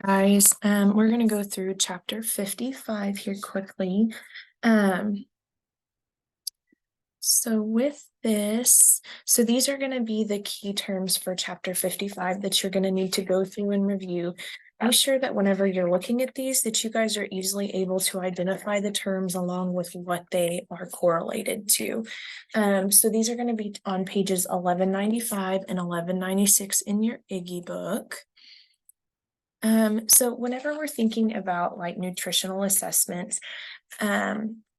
Guys, we're going to go through chapter 55 here quickly. So with this, these are going to be the key terms for chapter 55 that you're going to need to go through and review. Be sure that whenever you're looking at these, that you guys are easily able to identify the terms along with what they are correlated to. So these are going to be on pages 1195 and 1196 in your IGGY book. So whenever we're thinking about like nutritional assessments,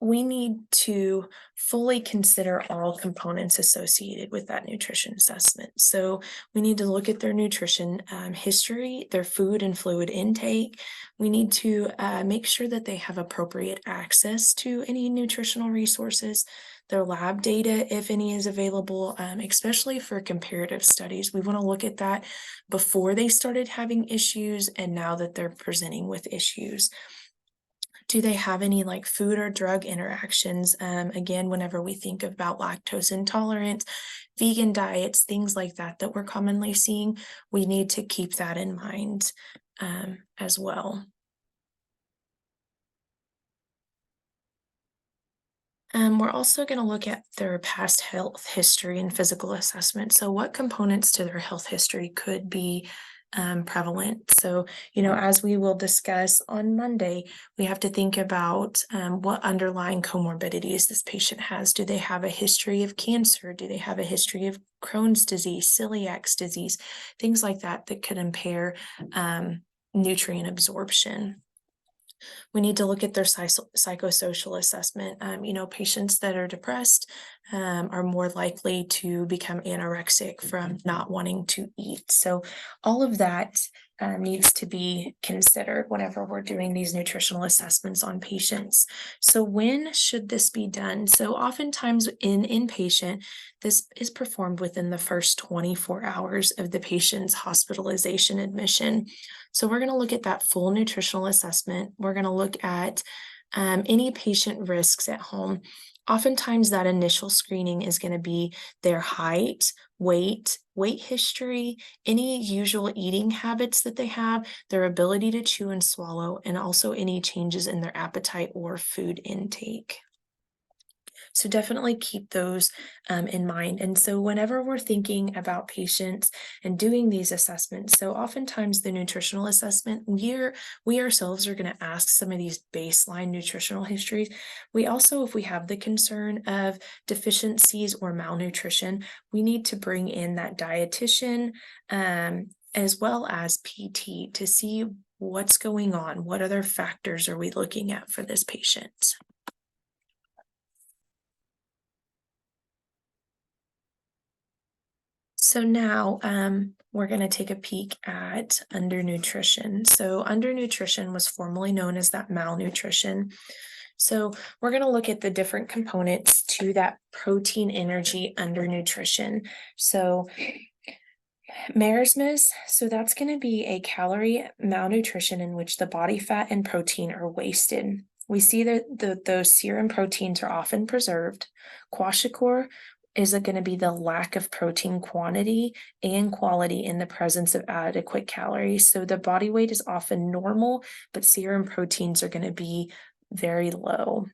we need to fully consider all components associated with that nutrition assessment. So we need to look at their nutrition history, their food and fluid intake. We need to make sure that they have appropriate access to any nutritional resources, their lab data, if any is available, especially for comparative studies. We want to look at that before they started having issues and now that they're presenting with issues. Do they have any like food or drug interactions? Again, whenever we think about lactose intolerance, vegan diets, things like that we're commonly seeing, we need to keep that in mind as well. We're also going to look at their past health history and physical assessment. So what components to their health history could be prevalent? So, as we will discuss on Monday, we have to think about what underlying comorbidities this patient has. Do they have a history of cancer? Do they have a history of Crohn's disease, celiac disease, things like that could impair nutrient absorption? We need to look at their psychosocial assessment. Patients that are depressed are more likely to become anorexic from not wanting to eat. So all of that needs to be considered whenever we're doing these nutritional assessments on patients. So when should this be done? So oftentimes in inpatient, this is performed within the first 24 hours of the patient's hospitalization admission. So we're going to look at that full nutritional assessment. We're going to look at any patient risks at home. Oftentimes that initial screening is going to be their height, weight history, any usual eating habits that they have, their ability to chew and swallow, and also any changes in their appetite or food intake. So definitely keep those in mind. And so whenever we're thinking about patients and doing these assessments, so oftentimes the nutritional assessment, we ourselves are going to ask some of these baseline nutritional histories. We also, if we have the concern of deficiencies or malnutrition, we need to bring in that dietitian as well as PT to see what's going on. What other factors are we looking at for this patient? So now we're going to take a peek at undernutrition. So undernutrition was formerly known as that malnutrition. So we're going to look at the different components to that protein energy undernutrition. So marasmus, so that's going to be a calorie malnutrition in which the body fat and protein are wasted. We see that those serum proteins are often preserved. Kwashiorkor is going to be the lack of protein quantity and quality in the presence of adequate calories. So the body weight is often normal, but serum proteins are going to be very low.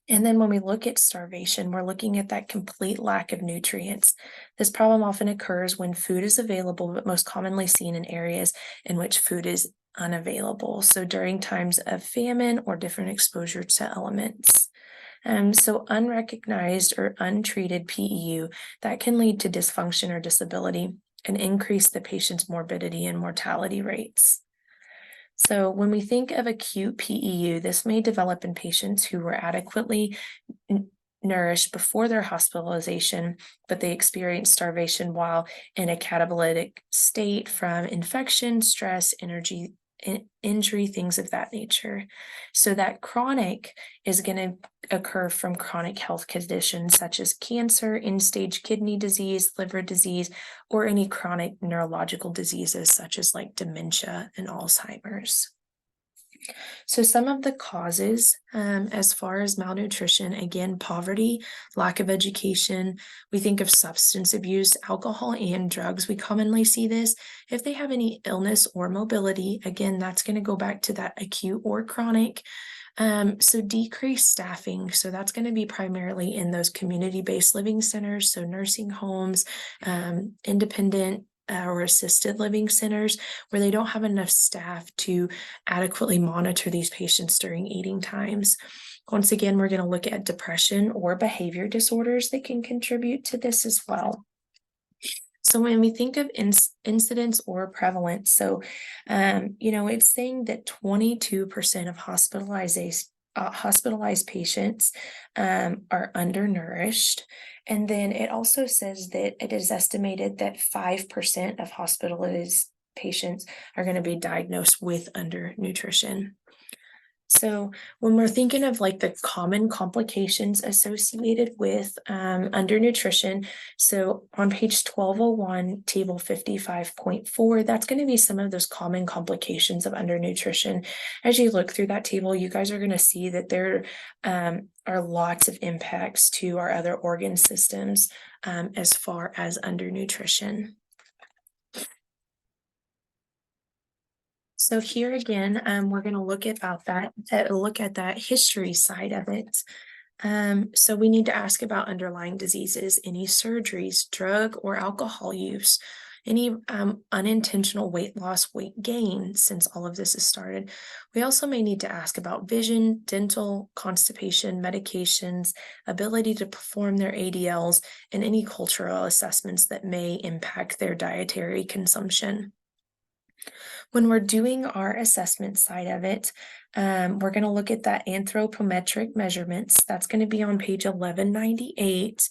And then when we look at starvation, we're looking at that complete lack of nutrients. This problem often occurs when food is available, but most commonly seen in areas in which food is unavailable. So during times of famine or different exposure to elements. So unrecognized or untreated PEU, that can lead to dysfunction or disability and increase the patient's morbidity and mortality rates. So when we think of acute PEU, this may develop in patients who were adequately nourished before their hospitalization, but they experience starvation while in a catabolic state from infection, stress, injury, things of that nature. So that chronic is going to occur from chronic health conditions such as cancer, end-stage kidney disease, liver disease, or any chronic neurological diseases such as like dementia and Alzheimer's. So some of the causes, as far as malnutrition, again, poverty, lack of education. We think of substance abuse, alcohol, and drugs. We commonly see this. If they have any illness or mobility, again, that's going to go back to that acute or chronic. So decreased staffing. So that's going to be primarily in those community-based living centers, so nursing homes, independent or assisted living centers where they don't have enough staff to adequately monitor these patients during eating times. Once again, we're going to look at depression or behavior disorders that can contribute to this as well. So when we think of incidence or prevalence, it's saying that 22% of hospitalized patients are undernourished. And then it also says that it is estimated that 5% of hospitalized patients are going to be diagnosed with undernutrition. So when we're thinking of like the common complications associated with undernutrition, so on page 1201, table 55.4, that's going to be some of those common complications of undernutrition. As you look through that table, you guys are going to see that there are lots of impacts to our other organ systems as far as undernutrition. So here again, we're going to look at that history side of it. So we need to ask about underlying diseases, any surgeries, drug or alcohol use, any unintentional weight loss, weight gain since all of this has started. We also may need to ask about vision, dental, constipation, medications, ability to perform their ADLs, and any cultural assessments that may impact their dietary consumption. When we're doing our assessment side of it, we're going to look at that anthropometric measurements. That's going to be on page 1198.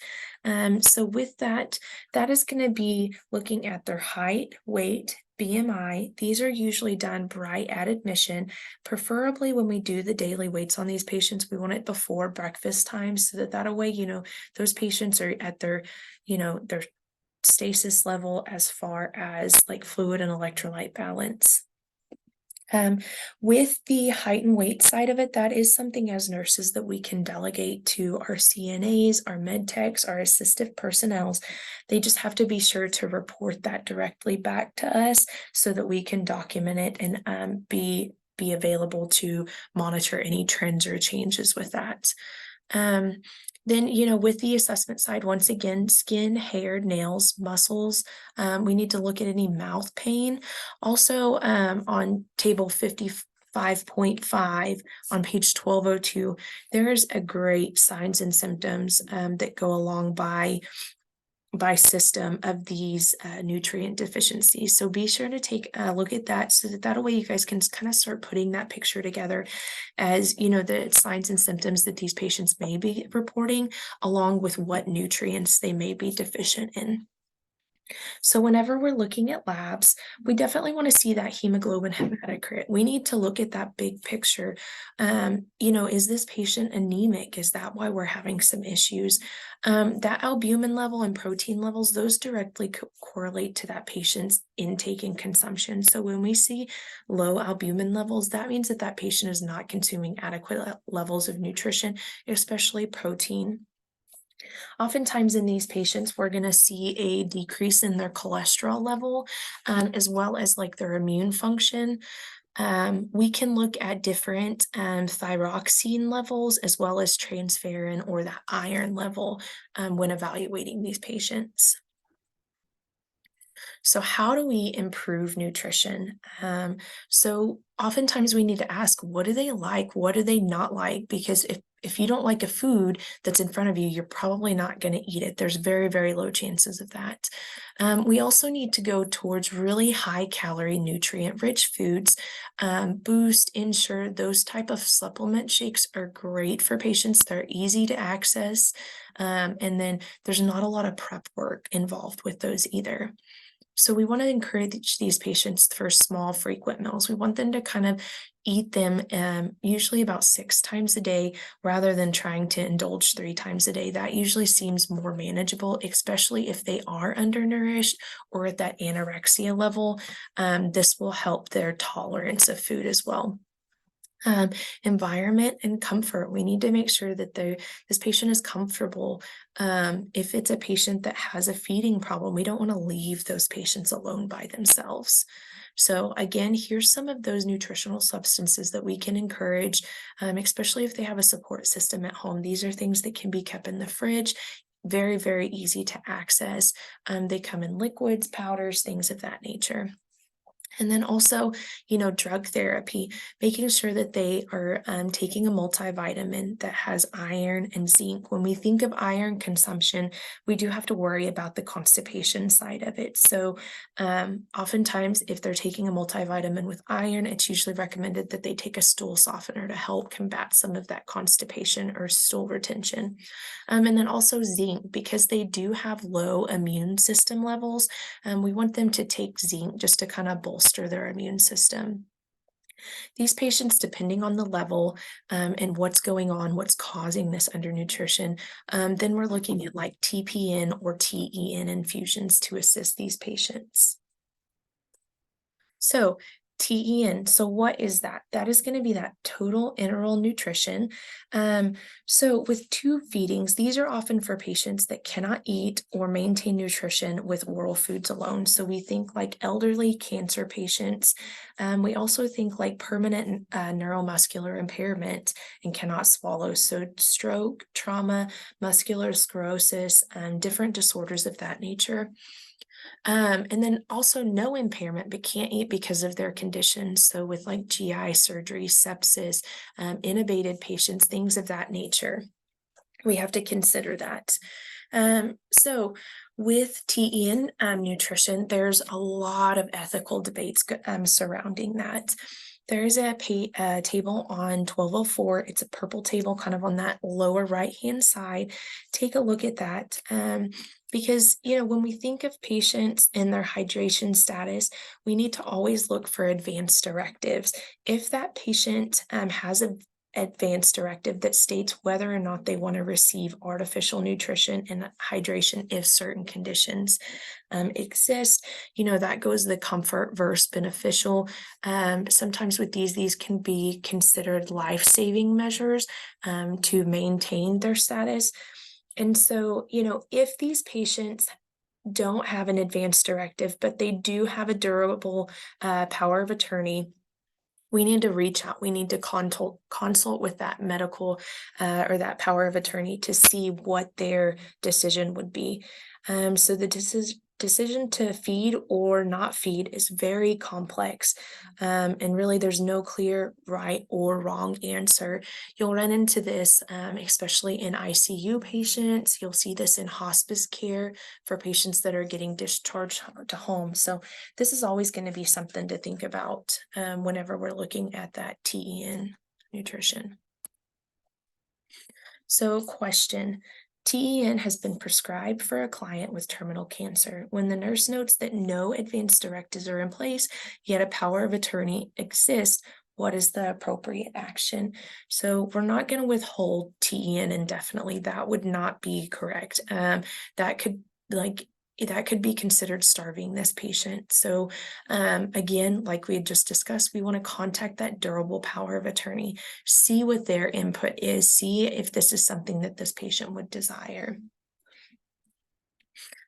So with that, that is going to be looking at their height, weight, BMI. These are usually done right at admission. Preferably when we do the daily weights on these patients, we want it before breakfast time so that way, those patients are at their stasis level as far as like fluid and electrolyte balance. With the height and weight side of it, that is something as nurses that we can delegate to our CNAs, our med techs, our assistive personnels. They just have to be sure to report that directly back to us so that we can document it and be available to monitor any trends or changes with that. Then, with the assessment side, once again, skin, hair, nails, muscles, we need to look at any mouth pain. Also, on table 55.5 on page 1202, there's a great signs and symptoms that go along by system of these nutrient deficiencies. So be sure to take a look at that so that way you guys can kind of start putting that picture together as the signs and symptoms that these patients may be reporting along with what nutrients they may be deficient in. So whenever we're looking at labs, we definitely want to see that hemoglobin hematocrit. We need to look at that big picture. Is this patient anemic? Is that why we're having some issues? That albumin level and protein levels, those directly correlate to that patient's intake and consumption. So when we see low albumin levels, that means that patient is not consuming adequate levels of nutrition, especially protein. Oftentimes in these patients, we're going to see a decrease in their cholesterol level, as well as like their immune function. We can look at different thyroxine levels as well as transferrin or the iron level when evaluating these patients. So how do we improve nutrition? So oftentimes we need to ask, what do they like? What do they not like? Because if you don't like a food that's in front of you, you're probably not going to eat it. There's very, very low chances of that. We also need to go towards really high calorie, nutrient rich foods. Boost, Ensure, those type of supplement shakes are great for patients. They're easy to access. And then there's not a lot of prep work involved with those either. So we want to encourage these patients for small, frequent meals. We want them to kind of eat them usually about 6 times a day rather than trying to indulge 3 times a day. That usually seems more manageable, especially if they are undernourished or at that anorexia level. This will help their tolerance of food as well. Um, Environment and comfort. We need to make sure that this patient is comfortable. If it's a patient that has a feeding problem, we don't want to leave those patients alone by themselves. So again, here's some of those nutritional substances that we can encourage, especially if they have a support system at home. These are things that can be kept in the fridge. Very, very easy to access. They come in liquids, powders, things of that nature. And then also, drug therapy, making sure that they are taking a multivitamin that has iron and zinc. When we think of iron consumption, we do have to worry about the constipation side of it. So, oftentimes, if they're taking a multivitamin with iron, it's usually recommended that they take a stool softener to help combat some of that constipation or stool retention. And then also zinc, because they do have low immune system levels. We want them to take zinc just to kind of bolster their immune system. These patients, depending on the level and what's going on, what's causing this undernutrition, then we're looking at like TPN or TEN infusions to assist these patients. So TEN, so what is that? That is going to be that total enteral nutrition. So with tube feedings, these are often for patients that cannot eat or maintain nutrition with oral foods alone. So we think like elderly cancer patients. We also think like permanent neuromuscular impairment and cannot swallow. So stroke, trauma, muscular sclerosis, different disorders of that nature. And then also no impairment, but can't eat because of their conditions. So with like GI surgery, sepsis, intubated patients, things of that nature, we have to consider that. So with TEN nutrition, there's a lot of ethical debates surrounding that. There's a table on 1204. It's a purple table kind of on that lower right-hand side. Take a look at that. Because, when we think of patients and their hydration status, we need to always look for advanced directives. If that patient has a advanced directive that states whether or not they want to receive artificial nutrition and hydration if certain conditions exist. That goes the comfort versus beneficial. Sometimes with these can be considered life-saving measures to maintain their status. And so, if these patients don't have an advanced directive, but they do have a durable power of attorney, we need to reach out. We need to consult with that medical or that power of attorney to see what their decision would be. So the decision to feed or not feed is very complex. And really, there's no clear right or wrong answer. You'll run into this, especially in ICU patients. You'll see this in hospice care for patients that are getting discharged to home. So this is always going to be something to think about whenever we're looking at that TEN nutrition. So question, TEN has been prescribed for a client with terminal cancer. When the nurse notes that no advanced directives are in place, yet a power of attorney exists, what is the appropriate action? So we're not going to withhold TEN indefinitely. That would not be correct. That could be considered starving this patient. So again, like we had just discussed, we want to contact that durable power of attorney, see what their input is, see if this is something that this patient would desire.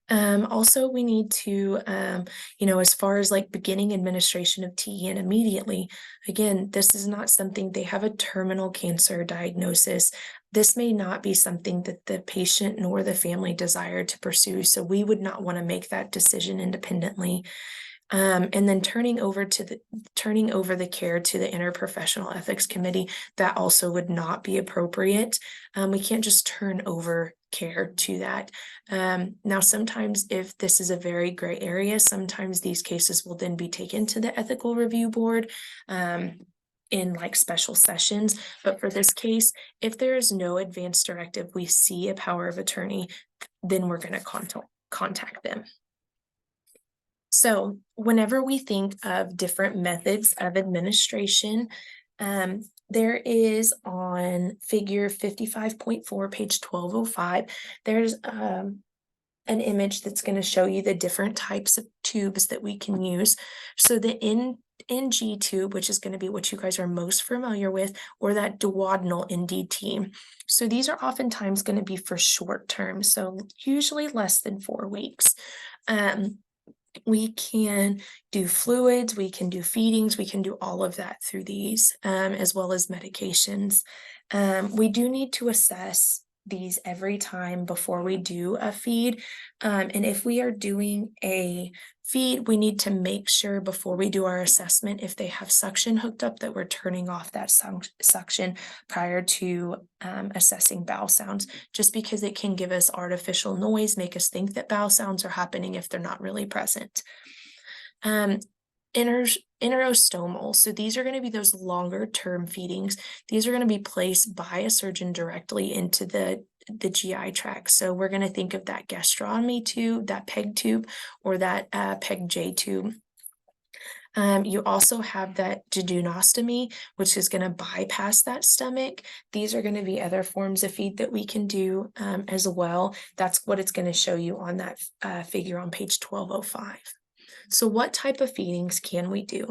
Also, we need to, as far as like beginning administration of TEN immediately, again, this is not something they have a terminal cancer diagnosis. This may not be something that the patient nor the family desire to pursue. So we would not want to make that decision independently. And then turning over the care to the interprofessional ethics committee, that also would not be appropriate. We can't just turn over care to that. Now, sometimes if this is a very gray area, sometimes these cases will then be taken to the ethical review board in like special sessions. But for this case, if there is no advance directive, we see a power of attorney, then we're going to contact them. So whenever we think of different methods of administration, there is on figure 55.4, page 1205, there's an image that's going to show you the different types of tubes that we can use. So the NG tube, which is going to be what you guys are most familiar with, or that duodenal NDT. So these are oftentimes going to be for short term, so usually less than 4 weeks. We can do fluids, we can do feedings, we can do all of that through these, as well as medications. We do need to assess these every time before we do a feed. And if we are doing a feed, we need to make sure before we do our assessment, if they have suction hooked up, that we're turning off that suction prior to assessing bowel sounds, just because it can give us artificial noise, make us think that bowel sounds are happening if they're not really present. Interostomal. So these are going to be those longer term feedings. These are going to be placed by a surgeon directly into the GI tract. So we're going to think of that gastrostomy tube, that PEG tube, or that PEG J tube. You also have that duodenostomy, which is going to bypass that stomach. These are going to be other forms of feed that we can do as well. That's what it's going to show you on that figure on page 1205. So what type of feedings can we do?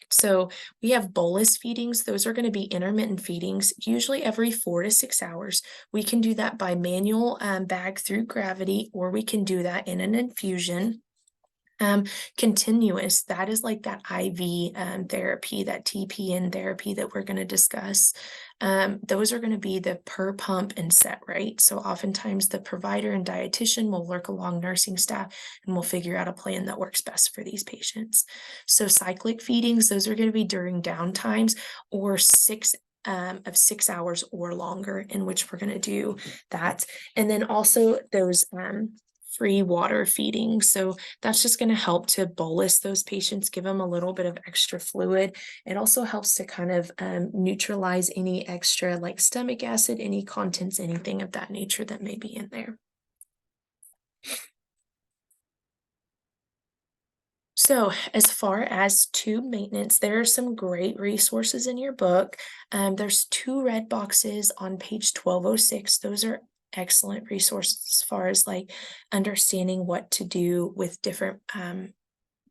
So we have bolus feedings. Those are going to be intermittent feedings, usually every 4 to 6 hours. We can do that by manual bag through gravity, or we can do that in an infusion. Continuous, that is like that IV therapy, that TPN therapy that we're going to discuss. Those are going to be the per pump and set rate. So oftentimes the provider and dietitian will work along nursing staff and we'll figure out a plan that works best for these patients. So cyclic feedings, those are going to be during downtimes or 6 hours or longer, in which we're going to do that. And then also those free water feeding. So that's just going to help to bolus those patients, give them a little bit of extra fluid. It also helps to kind of neutralize any extra like stomach acid, any contents, anything of that nature that may be in there. So as far as tube maintenance, there are some great resources in your book. There's 2 red boxes on page 1206. Those are excellent resources as far as like understanding what to do with different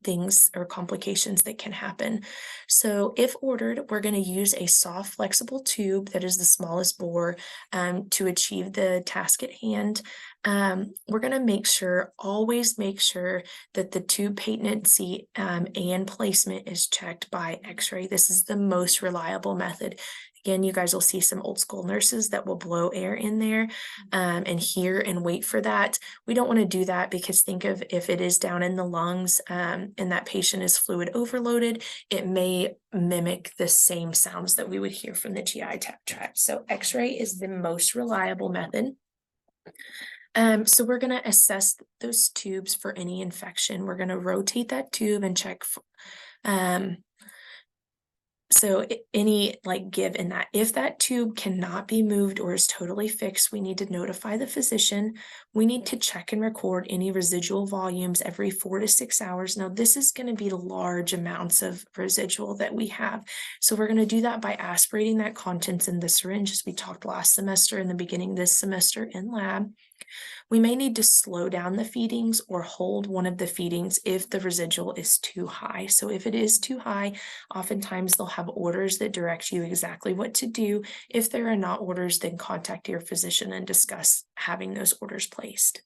things or complications that can happen. So if ordered, we're going to use a soft flexible tube that is the smallest bore to achieve the task at hand. We're going to always make sure that the tube patency and placement is checked by x-ray. This is the most reliable method. Again, you guys will see some old school nurses that will blow air in there and hear and wait for that. We don't want to do that, because think of if it is down in the lungs and that patient is fluid overloaded, it may mimic the same sounds that we would hear from the GI tract. So x-ray is the most reliable method. So we're going to assess those tubes for any infection. We're going to rotate that tube and check for, so any like give in that. If that tube cannot be moved or is totally fixed, we need to notify the physician. We need to check and record any residual volumes every 4 to 6 hours. Now, this is going to be large amounts of residual that we have. So we're going to do that by aspirating that contents in the syringe, as we talked last semester and the beginning of this semester in lab. We may need to slow down the feedings or hold one of the feedings if the residual is too high. So if it is too high, oftentimes they'll have orders that direct you exactly what to do. If there are not orders, then contact your physician and discuss having those orders placed.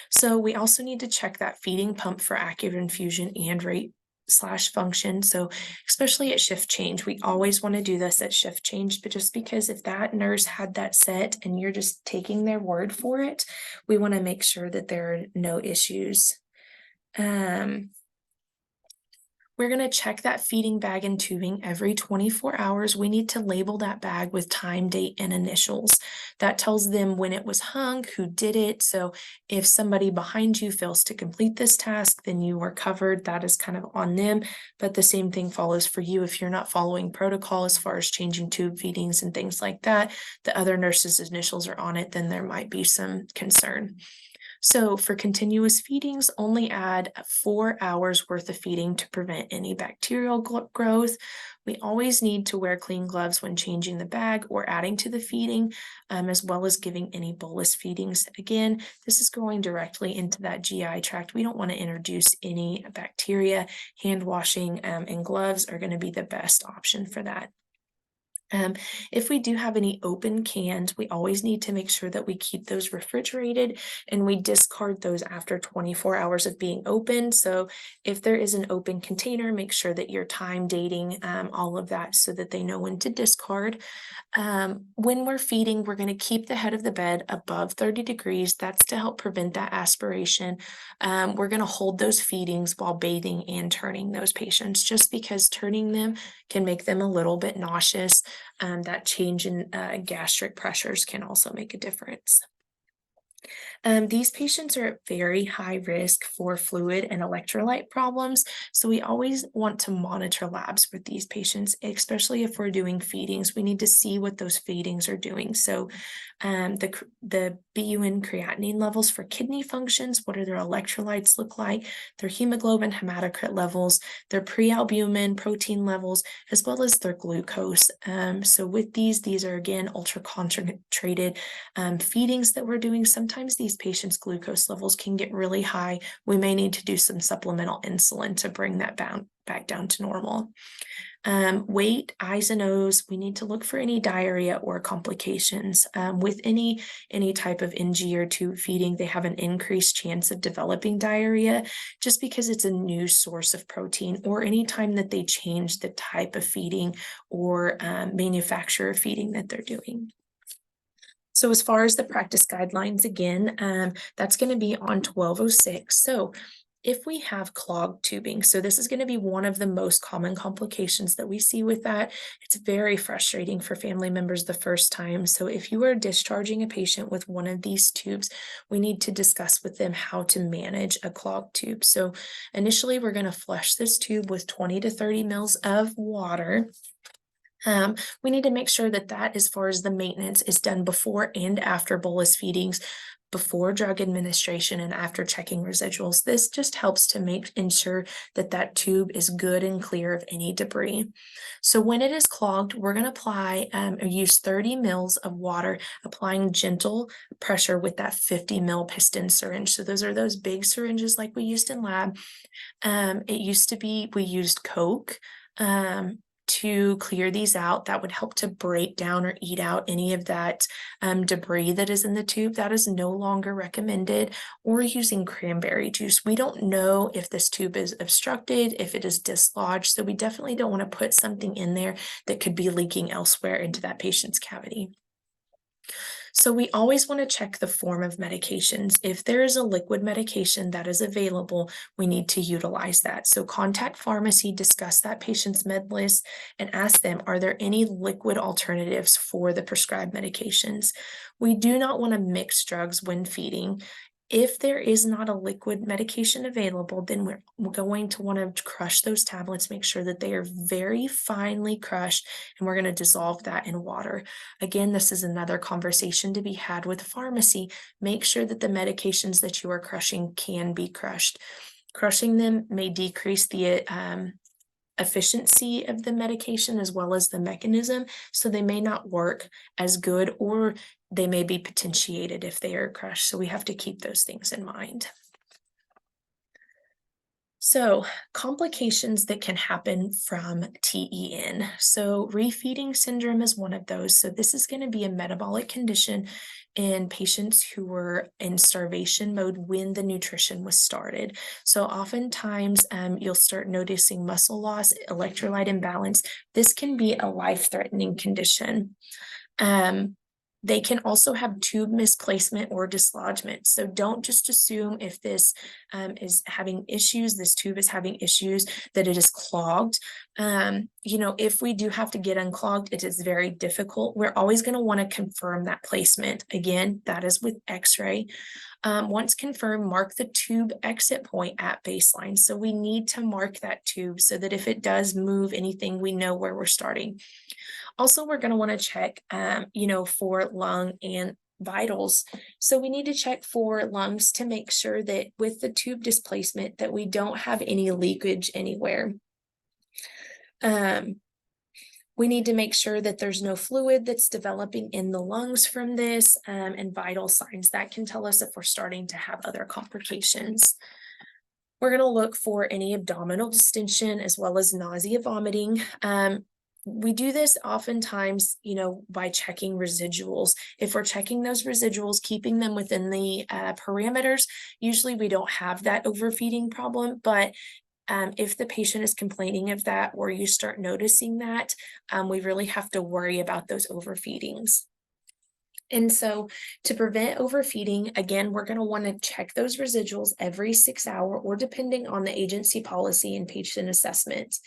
So we also need to check that feeding pump for accurate infusion and rate/function. So especially at shift change, we always want to do this at shift change, but just because if that nurse had that set and you're just taking their word for it, we want to make sure that there are no issues. We're going to check that feeding bag and tubing every 24 hours. We need to label that bag with time, date, and initials. That tells them when it was hung, who did it. So if somebody behind you fails to complete this task, then you are covered. That is kind of on them. But the same thing follows for you. If you're not following protocol as far as changing tube feedings and things like that, the other nurse's initials are on it, then there might be some concern. So for continuous feedings, only add 4 hours worth of feeding to prevent any bacterial growth. We always need to wear clean gloves when changing the bag or adding to the feeding, as well as giving any bolus feedings. Again, this is going directly into that GI tract. We don't want to introduce any bacteria. Hand washing and gloves are going to be the best option for that. Um, if we do have any open cans, we always need to make sure that we keep those refrigerated and we discard those after 24 hours of being open. So if there is an open container, make sure that you're time dating all of that so that they know when to discard. When we're feeding, we're going to keep the head of the bed above 30 degrees. That's to help prevent that aspiration. We're going to hold those feedings while bathing and turning those patients, just because turning them can make them a little bit nauseous. That change in gastric pressures can also make a difference. These patients are at very high risk for fluid and electrolyte problems, so we always want to monitor labs with these patients, especially if we're doing feedings. We need to see what those feedings are doing. So the BUN creatinine levels for kidney functions, what do their electrolytes look like, their hemoglobin, hematocrit levels, their prealbumin protein levels, as well as their glucose. So with these are again ultra concentrated feedings that we're doing. Sometimes these patients' glucose levels can get really high. We may need to do some supplemental insulin to bring that back down to normal. Weight, eyes and nose, we need to look for any diarrhea or complications. With any type of NG or tube feeding, they have an increased chance of developing diarrhea just because it's a new source of protein, or any time that they change the type of feeding or manufacturer of feeding that they're doing. So as far as the practice guidelines, again, that's going to be on 1206. So if we have clogged tubing, so this is going to be one of the most common complications that we see with that. It's very frustrating for family members the first time. So if you are discharging a patient with one of these tubes, we need to discuss with them how to manage a clogged tube. So initially, we're going to flush this tube with 20 to 30 mils of water. We need to make sure that as far as the maintenance, is done before and after bolus feedings, before drug administration, and after checking residuals. This just helps to ensure that that tube is good and clear of any debris. So when it is clogged, we're going to apply or use 30 mils of water, applying gentle pressure with that 50 mil piston syringe. So those are those big syringes like we used in lab. It used to be we used Coke. To clear these out, that would help to break down or eat out any of that debris that is in the tube. That is no longer recommended. Or using cranberry juice. We don't know if this tube is obstructed, if it is dislodged, so we definitely don't want to put something in there that could be leaking elsewhere into that patient's cavity. So we always want to check the form of medications. If there is a liquid medication that is available, we need to utilize that. So contact pharmacy, discuss that patient's med list, and ask them, are there any liquid alternatives for the prescribed medications? We do not want to mix drugs when feeding. If there is not a liquid medication available, then we're going to want to crush those tablets, make sure that they are very finely crushed, and we're going to dissolve that in water. Again, this is another conversation to be had with pharmacy. Make sure that the medications that you are crushing can be crushed. Crushing them may decrease the efficiency of the medication as well as the mechanism, so they may not work as good, or they may be potentiated if they are crushed. So we have to keep those things in mind. So complications that can happen from TEN. So refeeding syndrome is one of those. So this is going to be a metabolic condition in patients who were in starvation mode when the nutrition was started. So oftentimes you'll start noticing muscle loss, electrolyte imbalance. This can be a life-threatening condition. They can also have tube misplacement or dislodgement. So don't just assume if this is having issues, this tube is having issues, that it is clogged. If we do have to get unclogged, it is very difficult. We're always going to want to confirm that placement. Again, that is with X-ray. Once confirmed, mark the tube exit point at baseline. So we need to mark that tube so that if it does move anything, we know where we're starting. Also, we're going to want to check, for lung and vitals. So we need to check for lungs to make sure that with the tube displacement that we don't have any leakage anywhere. Um, we need to make sure that there's no fluid that's developing in the lungs from this, and vital signs that can tell us if we're starting to have other complications. We're going to look for any abdominal distension as well as nausea, vomiting. We do this oftentimes, by checking residuals. If we're checking those residuals, keeping them within the parameters, usually we don't have that overfeeding problem. But if the patient is complaining of that or you start noticing that, we really have to worry about those overfeedings. And so to prevent overfeeding, again, we're going to want to check those residuals every 6 hour or depending on the agency policy and patient assessment.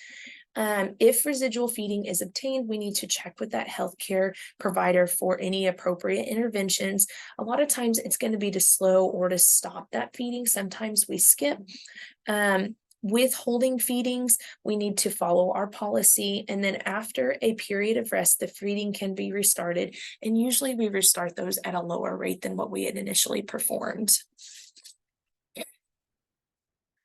If residual feeding is obtained, we need to check with that healthcare provider for any appropriate interventions. A lot of times it's going to be to slow or to stop that feeding. Sometimes we skip. Withholding feedings, we need to follow our policy. And then after a period of rest, the feeding can be restarted. And usually we restart those at a lower rate than what we had initially performed.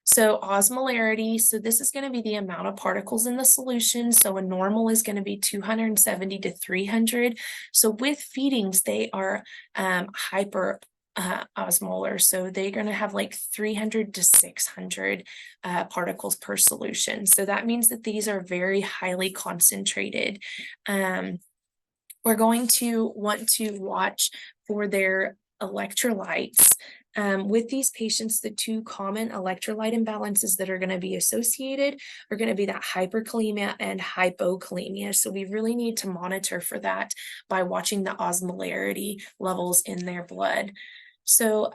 So osmolarity, so this is going to be the amount of particles in the solution. So a normal is going to be 270 to 300. So with feedings, they are hyper osmolar. So they're going to have like 300 to 600 particles per solution. So that means that these are very highly concentrated. We're going to want to watch for their electrolytes. With these patients, the two common electrolyte imbalances that are going to be associated are going to be that hyperkalemia and hypokalemia. So we really need to monitor for that by watching the osmolarity levels in their blood. So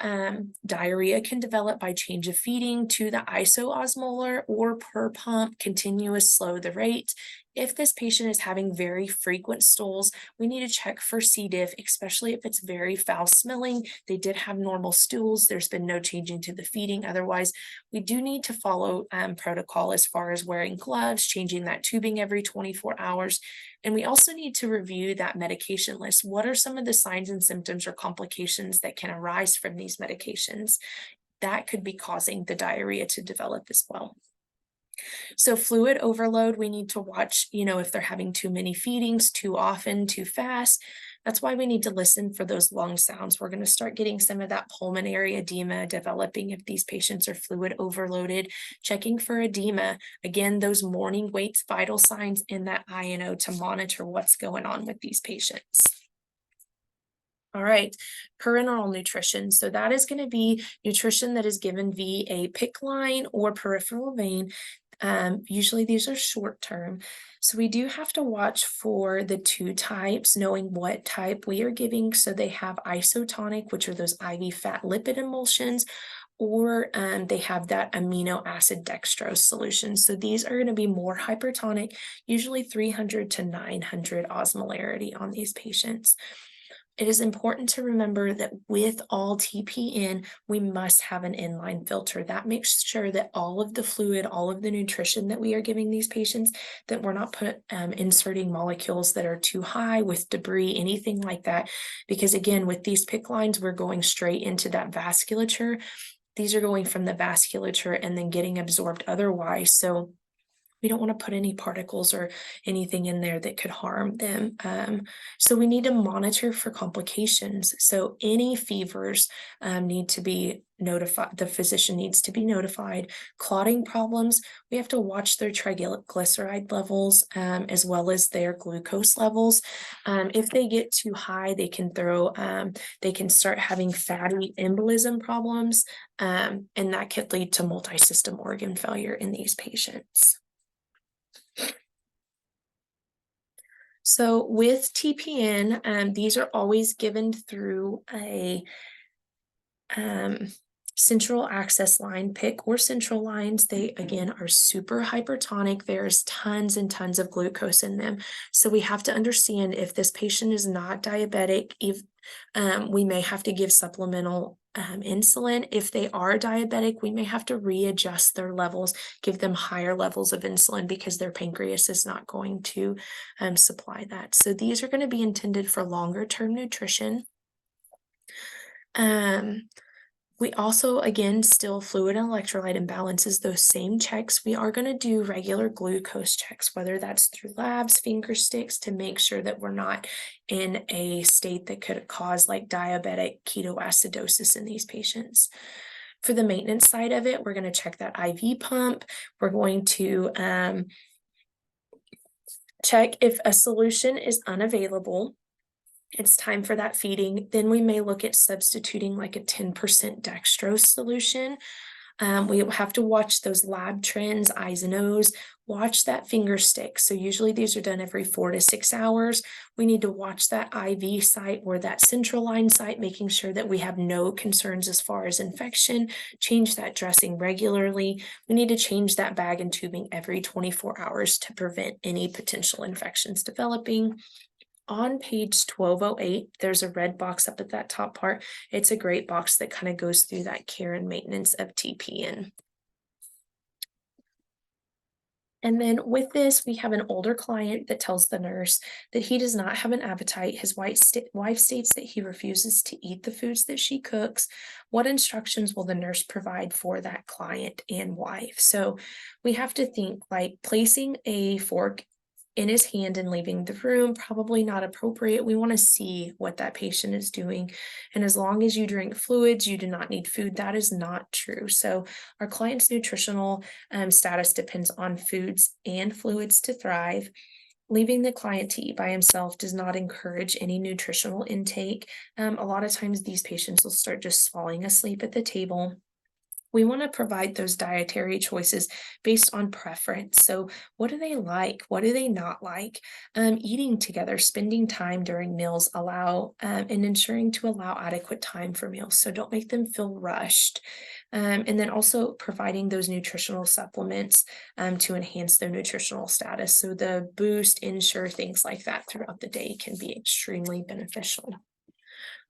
diarrhea can develop by change of feeding to the isoosmolar or per pump continuous slow the rate. If this patient is having very frequent stools, we need to check for C. diff, especially if it's very foul smelling. They did have normal stools. There's been no changing to the feeding. Otherwise, we do need to follow protocol as far as wearing gloves, changing that tubing every 24 hours. And we also need to review that medication list. What are some of the signs and symptoms or complications that can arise from these medications? That could be causing the diarrhea to develop as well. So fluid overload, we need to watch, if they're having too many feedings, too often, too fast. That's why we need to listen for those lung sounds. We're going to start getting some of that pulmonary edema developing if these patients are fluid overloaded, checking for edema. Again, those morning weights, vital signs in that INO to monitor what's going on with these patients. All right, parenteral nutrition. So that is going to be nutrition that is given via a PICC line or peripheral vein. Usually these are short term. So we do have to watch for the two types, knowing what type we are giving. So they have isotonic, which are those IV fat lipid emulsions, or they have that amino acid dextrose solution. So these are going to be more hypertonic, usually 300 to 900 osmolarity on these patients. It is important to remember that with all TPN, we must have an inline filter. That makes sure that all of the fluid, all of the nutrition that we are giving these patients, that we're not inserting molecules that are too high with debris, anything like that. Because again, with these PICC lines, we're going straight into that vasculature. These are going from the vasculature and then getting absorbed otherwise. So we don't want to put any particles or anything in there that could harm them. So we need to monitor for complications. So any fevers need to be notified. The physician needs to be notified. Clotting problems, we have to watch their triglyceride levels as well as their glucose levels. If they get too high, they can start having fatty embolism problems, and that could lead to multi-system organ failure in these patients. So with TPN, these are always given through a central access line, PICC or central lines. They, again, are super hypertonic. There's tons and tons of glucose in them. So we have to understand if this patient is not diabetic, we may have to give supplemental insulin. If they are diabetic, we may have to readjust their levels, give them higher levels of insulin because their pancreas is not going to supply that. So these are going to be intended for longer term nutrition. Um, we also, again, still fluid and electrolyte imbalances, those same checks. We are going to do regular glucose checks, whether that's through labs, finger sticks, to make sure that we're not in a state that could cause like diabetic ketoacidosis in these patients. For the maintenance side of it, we're going to check that IV pump. We're going to check if a solution is unavailable. It's time for that feeding. Then we may look at substituting like a 10% dextrose solution. We have to watch those lab trends, I's and O's, watch that finger stick. So usually these are done every 4 to 6 hours. We need to watch that IV site or that central line site, making sure that we have no concerns as far as infection, change that dressing regularly. We need to change that bag and tubing every 24 hours to prevent any potential infections developing. On page 1208, there's a red box up at that top part. It's a great box that kind of goes through that care and maintenance of TPN. And then with this, we have an older client that tells the nurse that he does not have an appetite. His wife states that he refuses to eat the foods that she cooks. What instructions will the nurse provide for that client and wife? So we have to think like placing a fork in his hand and leaving the room, probably not appropriate. We want to see what that patient is doing. And as long as you drink fluids, you do not need food. That is not true. So our client's nutritional status depends on foods and fluids to thrive. Leaving the client to eat by himself does not encourage any nutritional intake. A lot of times these patients will start just falling asleep at the table. We want to provide those dietary choices based on preference. So, what do they like? What do they not like? Eating together, spending time during meals, and ensuring to allow adequate time for meals. So, don't make them feel rushed. And then also providing those nutritional supplements to enhance their nutritional status. So, the boost, ensure, things like that throughout the day can be extremely beneficial.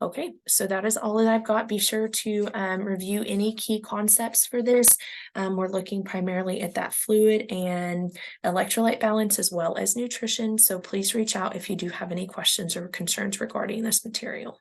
Okay, so that is all that I've got. Be sure to review any key concepts for this. We're looking primarily at that fluid and electrolyte balance as well as nutrition. So please reach out if you do have any questions or concerns regarding this material.